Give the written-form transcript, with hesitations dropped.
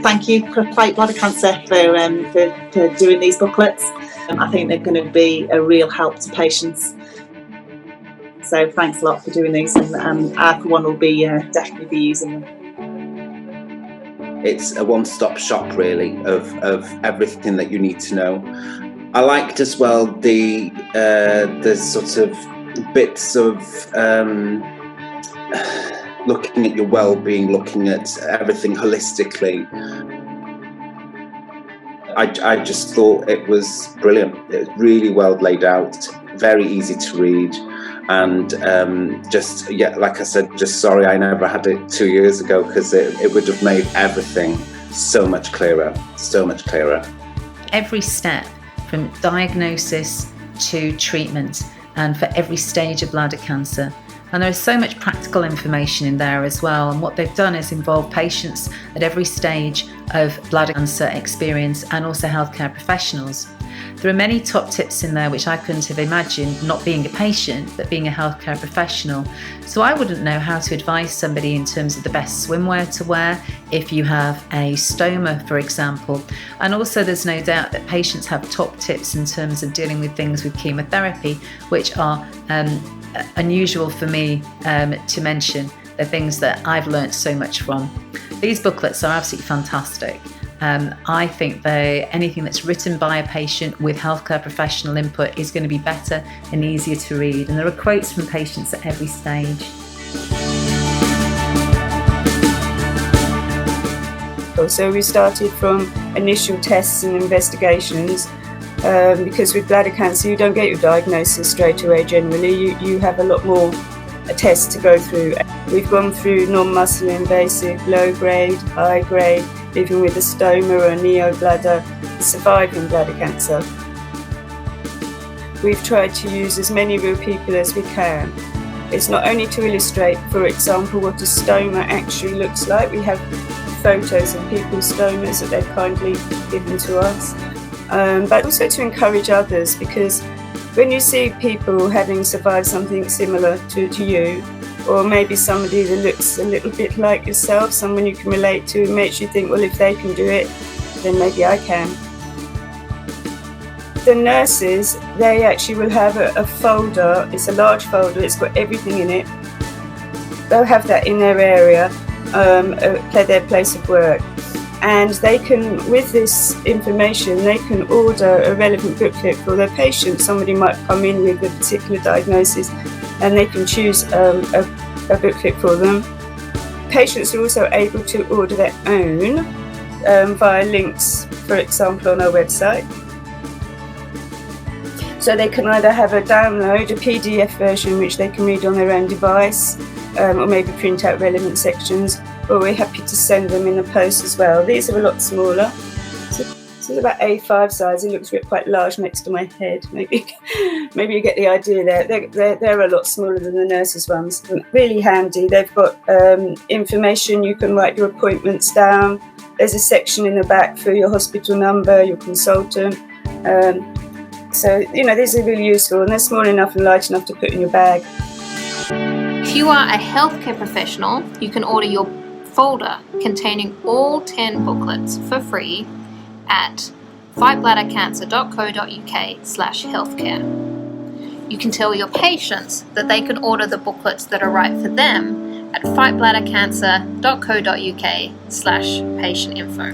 thank you for Fight Bladder Cancer for doing these booklets. I think they're going to be a real help to patients. So thanks a lot for doing these, and I for one will be definitely be using them. It's a one-stop shop really of everything that you need to know. I liked as well the sort of bits of looking at your well-being, looking at everything holistically. I just thought it was brilliant. It was really well laid out, very easy to read, and like I said, just sorry I never had it 2 years ago, because it would have made everything so much clearer, so much clearer. Every step from diagnosis to treatment, and for every stage of bladder cancer. And there is so much practical information in there as well. And what they've done is involve patients at every stage of bladder cancer experience, and also healthcare professionals. There are many top tips in there which I couldn't have imagined, not being a patient, but being a healthcare professional. So I wouldn't know how to advise somebody in terms of the best swimwear to wear if you have a stoma, for example. And also there's no doubt that patients have top tips in terms of dealing with things with chemotherapy, which are unusual for me to mention. They're things that I've learnt so much from. These booklets are absolutely fantastic. I think anything that's written by a patient with healthcare professional input is going to be better and easier to read. And there are quotes from patients at every stage. So we started from initial tests and investigations, because with bladder cancer you don't get your diagnosis straight away generally. You have a lot more tests to go through. We've gone through non-muscle invasive, low grade, high grade, living with a stoma or a neobladder, surviving bladder cancer. We've tried to use as many real people as we can. It's not only to illustrate, for example, what a stoma actually looks like. We have photos of people's stomas that they've kindly given to us, but also to encourage others, because when you see people having survived something similar to you, or maybe somebody that looks a little bit like yourself, someone you can relate to, it makes you think, well, if they can do it, then maybe I can. The nurses, they actually will have a folder. It's a large folder, it's got everything in it. They'll have that in their area, their place of work. And they can, with this information, they can order a relevant booklet for their patient. Somebody might come in with a particular diagnosis, and they can choose a booklet for them. Patients are also able to order their own via links, for example, on our website. So they can either have a download, a PDF version which they can read on their own device, or maybe print out relevant sections, or we're happy to send them in the post as well. These are a lot smaller. This is about A5 size. It looks quite large next to my head. Maybe you get the idea there. They're a lot smaller than the nurses' ones. Really handy. They've got information. You can write your appointments down. There's a section in the back for your hospital number, your consultant. So, these are really useful, and they're small enough and light enough to put in your bag. If you are a healthcare professional, you can order your folder containing all 10 booklets for free at fightbladdercancer.co.uk/healthcare. You can tell your patients that they can order the booklets that are right for them at fightbladdercancer.co.uk/patient info.